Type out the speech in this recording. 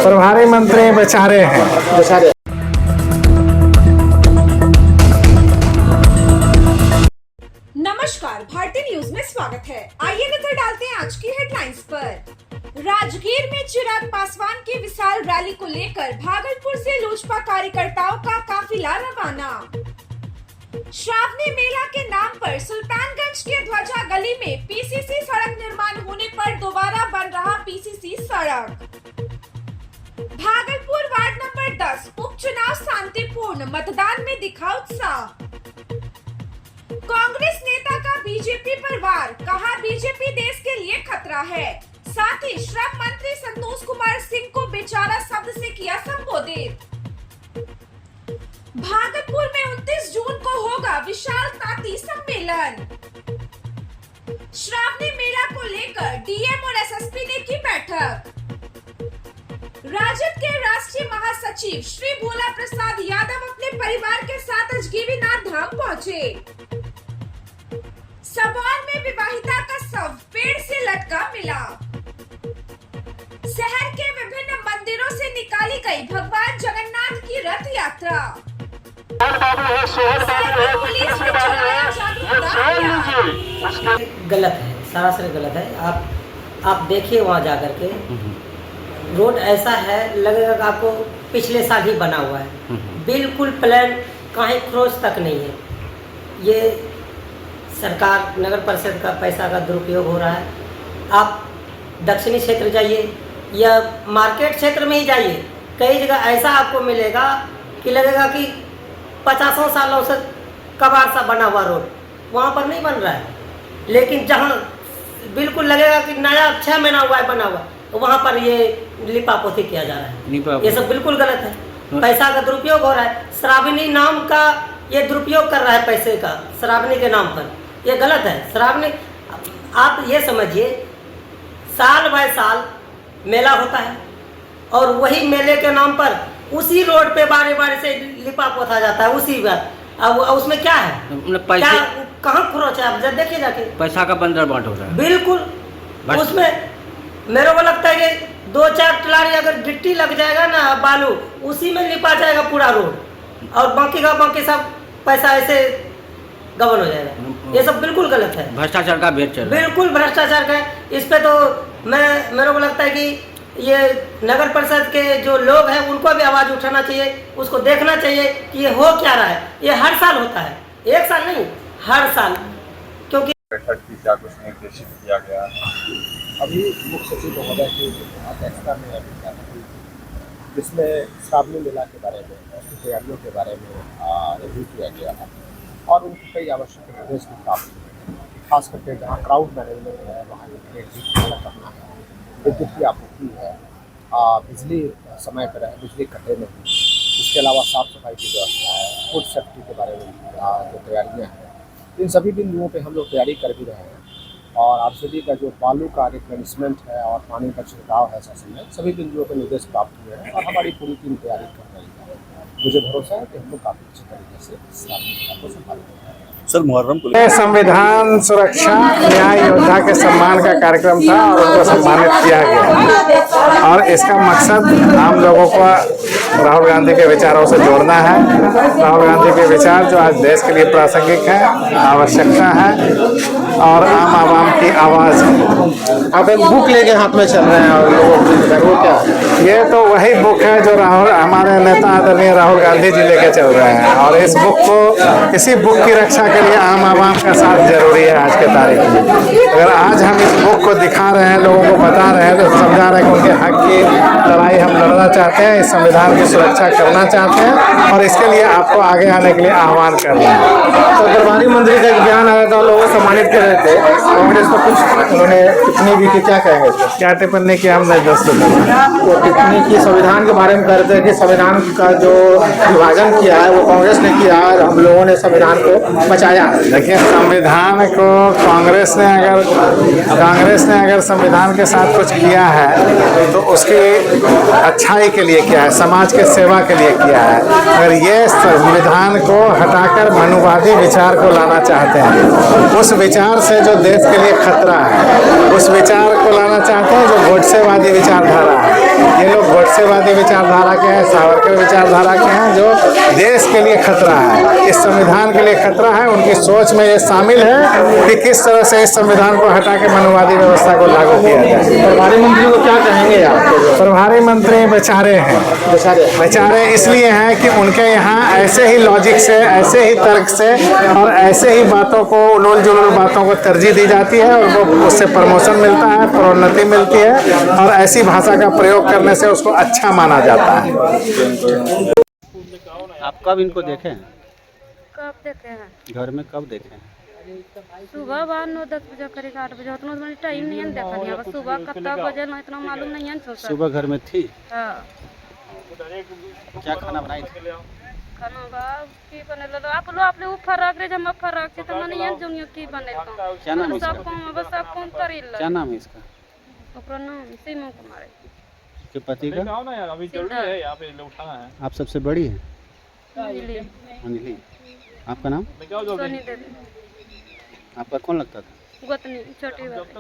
प्रभारी मंत्री बेचारे हैं। नमस्कार, भारतीय न्यूज में स्वागत है। आइए नजर डालते हैं आज की हेडलाइंस पर। राजगीर में चिराग पासवान की विशाल रैली को लेकर भागलपुर से लोजपा कार्यकर्ताओं का काफिला रवाना। श्रावणी मेला के नाम पर सुल्तानगंज के ध्वजा गली में पीसीसी सड़क निर्माण होने पर दोबारा बन रहा पीसीसी सड़क। भागलपुर वार्ड नंबर 10 उपचुनाव शांतिपूर्ण, मतदान में दिखा उत्साह। कांग्रेस नेता का बीजेपी पर वार, कहा बीजेपी देश के लिए खतरा है। साथ ही श्रम मंत्री संतोष कुमार सिंह को बेचारा शब्द से किया संबोधित। भागलपुर में 29 जून को होगा विशाल तांती सम्मेलन। श्रावणी मेला को लेकर डीएम और एसएसपी ने की बैठक। राजद के राष्ट्रीय महासचिव श्री भोला प्रसाद यादव अपने परिवार के साथ अजगीरीनाथ धाम पहुंचे। सबौर में विवाहिता का शव पेड़ से लटका मिला। शहर के विभिन्न मंदिरों से निकाली गई भगवान जगन्नाथ की रथ यात्रा। पुलिस ने चलाया जागरूकता अभियान। गलत है, सरासर गलत है। आप देखिए वहाँ जाकर के रोड ऐसा है, लगेगा कि आपको पिछले साल ही बना हुआ है। बिल्कुल प्लान, कहीं क्रॉस तक नहीं है। ये सरकार नगर परिषद का पैसा का दुरुपयोग हो रहा है। आप दक्षिणी क्षेत्र जाइए या मार्केट क्षेत्र में ही जाइए, कई जगह ऐसा आपको मिलेगा कि लगेगा कि 50 सालों से कबाड़ सा बना हुआ रोड, वहाँ पर नहीं बन रहा है। लेकिन जहाँ बिल्कुल लगेगा कि नया 6 महीना हुआ है बना हुआ, तो वहाँ पर ये लिपापोती किया जा रहा है। ये सब बिल्कुल गलत है। पैसा का दुरुपयोग हो रहा है। श्रावणी नाम का ये दुरुपयोग कर रहा है पैसे का, श्रावणी के नाम पर। ये गलत है। श्रावणी, आप ये समझिए, साल बाय साल मेला होता है और वही मेले के नाम पर उसी रोड पे बारी बारी से लिपा पोता जाता है उसी बार। अब उसमें क्या है, क्या कहाँ खरोच है? आप जब देखिए जाके पैसा का बंदर बांट हो रहा है बिल्कुल। उसमें मेरे को लगता है कि 2-4 टलारी अगर गिट्टी लग जाएगा ना, बालू, उसी में लिपा जाएगा पूरा रोड और बाकी का बाकी सब पैसा ऐसे गबन हो जाएगा। ये सब बिल्कुल गलत है। भ्रष्टाचार का भेद चल रहा है। बिल्कुल भ्रष्टाचार का है। इस पे तो मेरे को लगता है कि ये नगर परिषद के जो लोग हैं उनको भी आवाज उठाना चाहिए, उसको देखना चाहिए कि ये हो क्या रहा है। ये हर साल होता है, एक साल नहीं, हर साल। क्योंकि बैठक की क्या कुछ निर्देशित किया गया है? अभी मुख्य सचिव महोदय की अध्यक्षता में अभी क्या है, जिसमें श्रावणी मेला के बारे में, उसकी तैयारियों के बारे में रिव्यू किया गया है और उनकी कई आवश्यक निर्देश भी प्राप्त हुए हैं। खास करके जहाँ क्राउड मैनेजमेंट है, वहाँ करना है, विद्युत की आपूर्ति है, बिजली समय पर है, बिजली कटे नहीं, इसके अलावा साफ सफाई की व्यवस्था है, फूड सेफ्टी के बारे में जो तैयारियाँ हैं, इन सभी बिंदुओं पे हम लोग तैयारी कर भी रहे हैं। और आरसीडी का जो बालू का रिप्लेनिशमेंट है और पानी का छिड़काव है शासन में, सभी बिंदुओं पर निर्देश प्राप्त हुए हैं और हमारी पूरी टीम तैयारी कर रही है। मुझे भरोसा है कि हम लोग काफ़ी अच्छे तरीके से श्रावणी मेला को संभालेंगे। सर, मुहर्रम को संविधान सुरक्षा न्याय योद्धा के सम्मान का कार्यक्रम था और उनको सम्मानित किया गया और इसका मकसद आम लोगों को राहुल गांधी के विचारों से जोड़ना है। राहुल गांधी के विचार जो आज देश के लिए प्रासंगिक है, आवश्यकता है और आम आवाम की आवाज़ है। आप एक बुक लेके हाथ में चल रहे हैं और वो क्या है? ये तो वही बुक है जो हमारे नेता आदरणीय राहुल गांधी जी लेके चल रहे हैं और इस बुक को, इसी बुक की रक्षा के लिए आम आवाम का साथ जरूरी है आज के तारीख में। अगर आज हम इस बुक को दिखा रहे हैं, लोगों को बता रहे हैं, तो समझा रहे हैं कि उनके हक की लड़ाई हम लड़ना चाहते हैं, इस संविधान की सुरक्षा करना चाहते हैं और इसके लिए आपको आगे आने के लिए आह्वान करना है। तो प्रभारी मंत्री का एक बयान आया था, लोगों को सम्मानित कर रहे थे, कांग्रेस को कुछ उन्होंने टिप्पणी भी की, क्या कहेंगे? क्या टिप्पणी की? हमने 10 वो टिप्पणी की संविधान के बारे में कर रहे थे कि संविधान का जो विभाजन किया है वो कांग्रेस ने किया और हम लोगों ने संविधान को बचाया। देखिए, संविधान को कांग्रेस ने अगर संविधान के साथ कुछ किया है तो उसकी अच्छाई के लिए किया है, समाज के सेवा के लिए किया है। अगर ये संविधान को हटाकर मनुवादी विचार को लाना चाहते हैं, उस विचार से जो देश के लिए खतरा है, उस विचार को लाना चाहते हैं जो गोडसेवादी विचारधारा है। ये लोग गोडसेवादी विचारधारा के हैं, सावरकर विचारधारा के हैं, जो देश के लिए खतरा है, इस संविधान के लिए खतरा है। उनकी सोच में ये शामिल है कि किस तरह से इस संविधान को हटा के मनुवादी व्यवस्था को लागू किया जाए। प्रभारी मंत्री को क्या कहेंगे आप? प्रभारी मंत्री बेचारे हैं, बेचारे इसलिए हैं कि उनके यहाँ ऐसे ही लॉजिक से, ऐसे ही तर्क से और ऐसे ही बातों को, उलूल जुलूल बातों को तरजीह दी जाती है और वो उससे प्रमोशन मिलता है, प्रोन्नति मिलती है और ऐसी भाषा का प्रयोग करने से उसको अच्छा माना जाता है। आप कब इनको देखे हैं? कब देखे हैं? घर में कब देखे हैं? सुबह बाद 9-10 बजे करीब 8 बजे उतना तो टाइम नहीं है देखा नहीं। अब सुबह कितना बजे ना इतना मालूम नहीं है सोचा। सुबह घर में थी? हाँ। क्या खाना बनाई थी? खाना बा की बनेला आप लो अपने ऊ फराक रे जमा फराक से तो नहीं है दुनिया की बनेला। क्या नाम है सब इसका? काम बस सब काम करिला। क्या नाम है इसका? ओकरा नाम सीमा कुमार है। के पति का? अभी जरूरी है यहाँ पे उठाना है। आप सबसे बड़ी है? मिली अनिली। आपका नाम? सोनी देवी। आपका कौन लगता था? गोतनी छोटी बात।